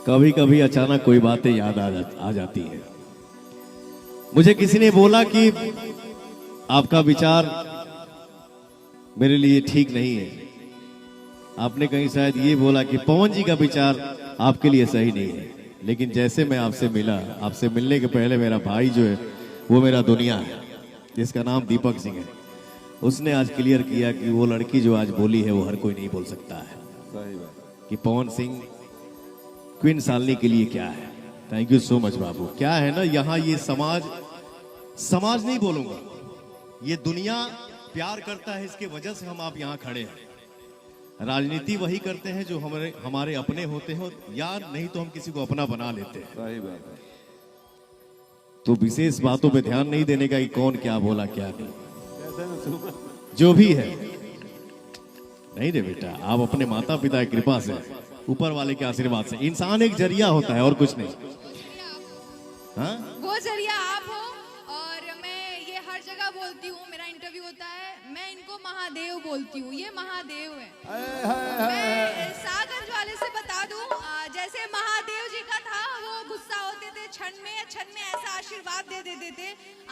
कभी कभी अचानक कोई बातें याद आ जाती है। मुझे किसी ने बोला कि आपका विचार मेरे लिए ठीक नहीं है। आपने कहीं शायद ये बोला कि पवन जी का विचार आपके लिए सही नहीं है। लेकिन जैसे मैं आपसे मिला, आपसे मिलने के पहले मेरा भाई जो है वो मेरा दुनिया है, जिसका नाम दीपक सिंह है, उसने आज क्लियर किया कि वो लड़की जो आज बोली है वो हर कोई नहीं बोल सकता है। सही बात। कि पवन सिंह क्वीन शालिनी के लिए क्या है। थैंक यू सो मच बाबू। क्या है ना, यहाँ ये समाज नहीं बोलूंगा, ये दुनिया प्यार करता है, इसके वजह से हम आप यहाँ खड़े हैं। राजनीति वही करते हैं जो हमारे अपने होते हैं, यार नहीं तो हम किसी को अपना बना लेते हैं। सही बात है। तो विशेष बातों पे ध्यान नहीं देने का कि कौन क्या बोला क्या नहीं, जो भी है। नहीं रे बेटा, आप अपने माता पिता की कृपा से, ऊपर वाले के आशीर्वाद से, इंसान एक जरिया होता है और कुछ नहीं। हाँ, वो जरिया आप हो। और मैं ये हर जगह बोलती हूँ, मेरा इंटरव्यू होता है, मैं इनको महादेव बोलती हूँ, ये महादेव है। मैं सागर वाले से बता दूं, जैसे महादेव जी का था, वो गुस्सा होते थे क्षण में ऐसा आशीर्वाद दे देते थे।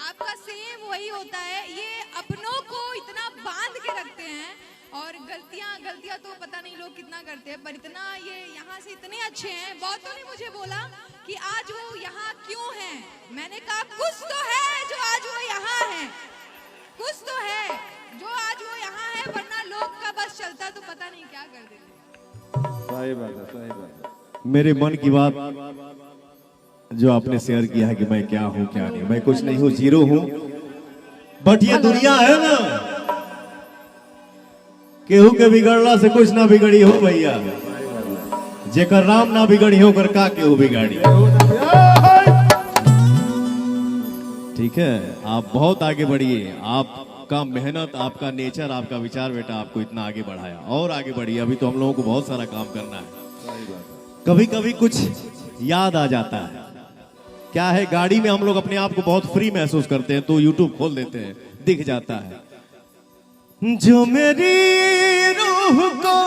आपका सेम वही होता है। ये अपनों को इतना बांध के रखते हैं, और गलतियां तो पता नहीं लोग कितना करते हैं, पर इतना ये यहाँ से इतने अच्छे हैं। बहुतों ने मुझे बोला कि आज वो यहाँ क्यों हैं। मैंने कहा कुछ तो है जो आज वो यहाँ है, कुछ तो है जो आज वो यहाँ है, वरना लोग का बस चलता तो पता नहीं क्या कर देते। सही बात है, सही बात है। मेरे मन की बात जो आपने शेयर किया है कि मैं क्या हूँ क्या नहीं, मैं कुछ नहीं हूँ, जीरो हूँ। बट ये दुनिया है ना, केहू के बिगड़ला से कुछ ना बिगड़ी हो भैया। जेकर राम ना बिगड़ी हो कर का केहू बिगाड़ी। ठीक है, आप बहुत आगे बढ़िए। आपका मेहनत, आपका नेचर, आपका विचार बेटा आपको इतना आगे बढ़ाया, और आगे बढ़िए। अभी तो हम लोगों को बहुत सारा काम करना है। कभी कभी कुछ याद आ जाता है। क्या है, गाड़ी में हम लोग अपने आप को बहुत फ्री महसूस करते हैं, तो यूट्यूब खोल देते हैं, दिख जाता है जो मेरी रूह को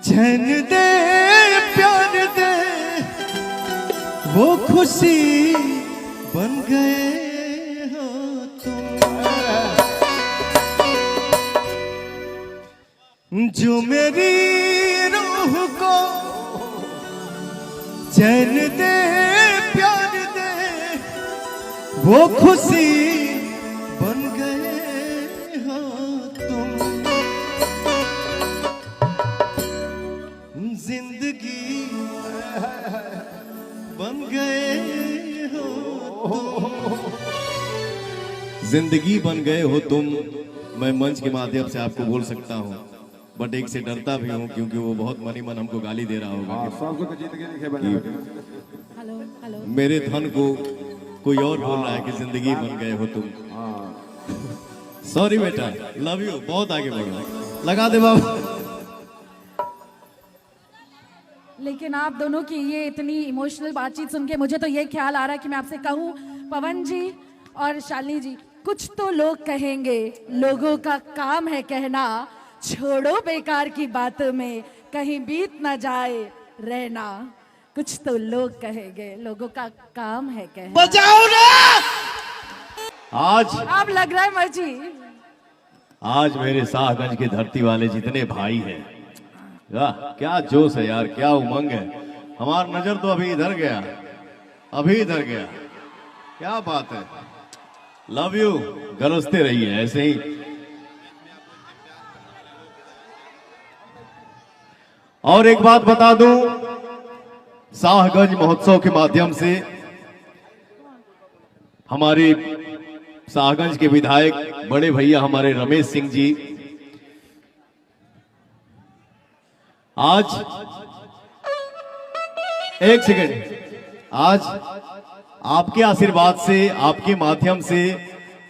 चैन दे, प्यार दे, वो खुशी बन गए हो तुम। जो मेरी रूह को चैन दे, प्यार दे, वो खुशी बन गए हो तुम। जिंदगी बन गए हो तुम। जिंदगी बन गए हो तुम। मैं मंच के माध्यम से आपको बोल सकता हूँ, बट एक से डरता भी हूँ, क्योंकि वो बहुत मनी मन हमको गाली दे रहा होगा कि मेरे धन को कोई और बोल रहा है कि जिंदगी बन गए हो तुम। सॉरी बेटा, लव यू, बहुत आगे बढ़ रहा है। लगा दे बाबू। लेकिन आप दोनों की ये इतनी इमोशनल बातचीत सुन के मुझे तो ये ख्याल आ रहा है कि मैं आपसे कहूँ, पवन जी और शालिनी जी, कुछ तो लोग कहेंगे, लोगों का काम है कहना, छोड़ो बेकार की बातों में कहीं बीत ना जाए रहना। कुछ तो लोग कहेंगे, लोगों का काम है कहना। बजाओ ना। आज आप लग रहा है मर्जी। आज मेरे शाहगंज की धरती वाले जितने भाई हैं, क्या जोश है यार, क्या उमंग है। हमारा नजर तो अभी इधर गया, अभी इधर गया। क्या बात है। लव यू, गरजते रहिए ऐसे ही। और एक बात बता दूं, शाहगंज महोत्सव के माध्यम से हमारे शाहगंज के विधायक बड़े भैया हमारे रमेश सिंह जी आज, एक सेकंड, आज आपके आशीर्वाद से, आपके माध्यम से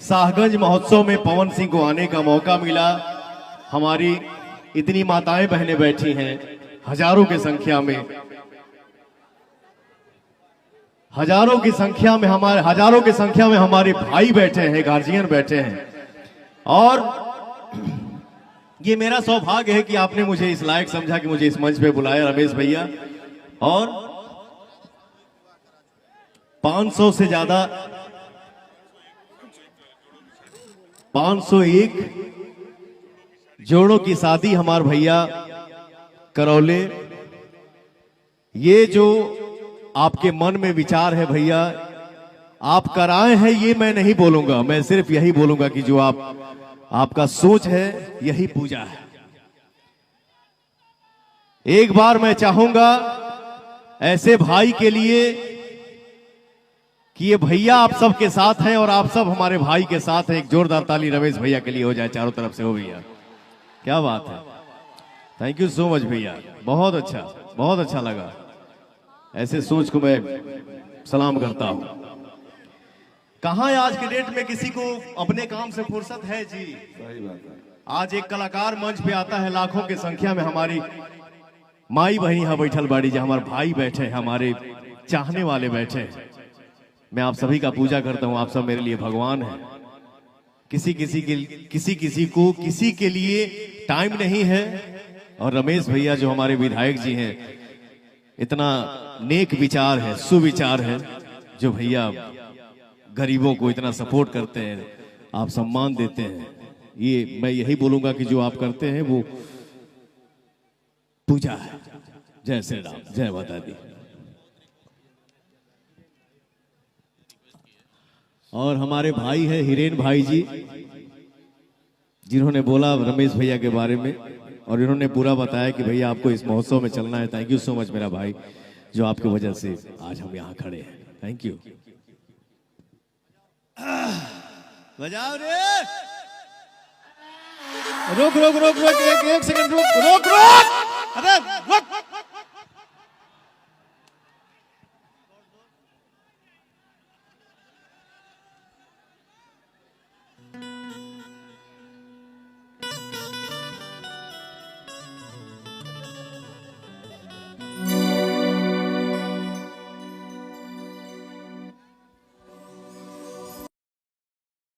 शाहगंज महोत्सव में पवन सिंह को आने का मौका मिला। हमारी इतनी माताएं बहनें बैठी हैं, हजारों की संख्या में, हजारों की संख्या में हमारे भाई बैठे हैं, गार्जियन बैठे हैं। और ये मेरा सौभाग्य है कि आपने मुझे इस लायक समझा कि मुझे इस मंच पे बुलाया रमेश भैया, और 500 से ज्यादा 501 जोड़ों की शादी हमारे भैया करौले। ये जो आपके मन में विचार है भैया, आप कराए हैं, ये मैं नहीं बोलूंगा। मैं सिर्फ यही बोलूंगा कि जो आपका सोच है यही पूजा है। एक बार मैं चाहूंगा ऐसे भाई के लिए कि ये भैया आप सबके साथ हैं और आप सब हमारे भाई के साथ हैं। एक जोरदार ताली रमेश भैया के लिए हो जाए चारों तरफ से। हो भैया, क्या बात है। थैंक यू सो मच भैया, बहुत अच्छा लगा। ऐसे सोच को मैं सलाम करता हूं। कहां आज के डेट में किसी को अपने काम से फुर्सत है जी। सही बात है। आज एक कलाकार मंच पे आता है, लाखों की संख्या में हमारी माई बहनी यहाँ बैठल बाड़ी, जहां हमारे भाई बैठे हैं, हमारे चाहने वाले बैठे हैं। मैं आप सभी का पूजा करता हूं। आप सब मेरे लिए भगवान हैं। किसी को किसी के लिए टाइम नहीं है, और रमेश भैया जो हमारे विधायक जी हैं, इतना नेक विचार है, सुविचार है, जो भैया गरीबों को इतना सपोर्ट करते हैं, आप सम्मान देते हैं। ये मैं यही बोलूंगा कि जो आप करते हैं वो पूजा है। जय श्री राम, जय माता दी। और हमारे भाई है हिरेन भाई जी, जिन्होंने बोला रमेश भैया के बारे में, और इन्होंने पूरा बताया कि भैया आपको इस महोत्सव में चलना है। थैंक यू सो मच मेरा भाई, जो आपकी वजह से आज हम यहाँ खड़े हैं। Thank you. बजाओ रे। रुक एक सेकंड, रुक। अरे रुक।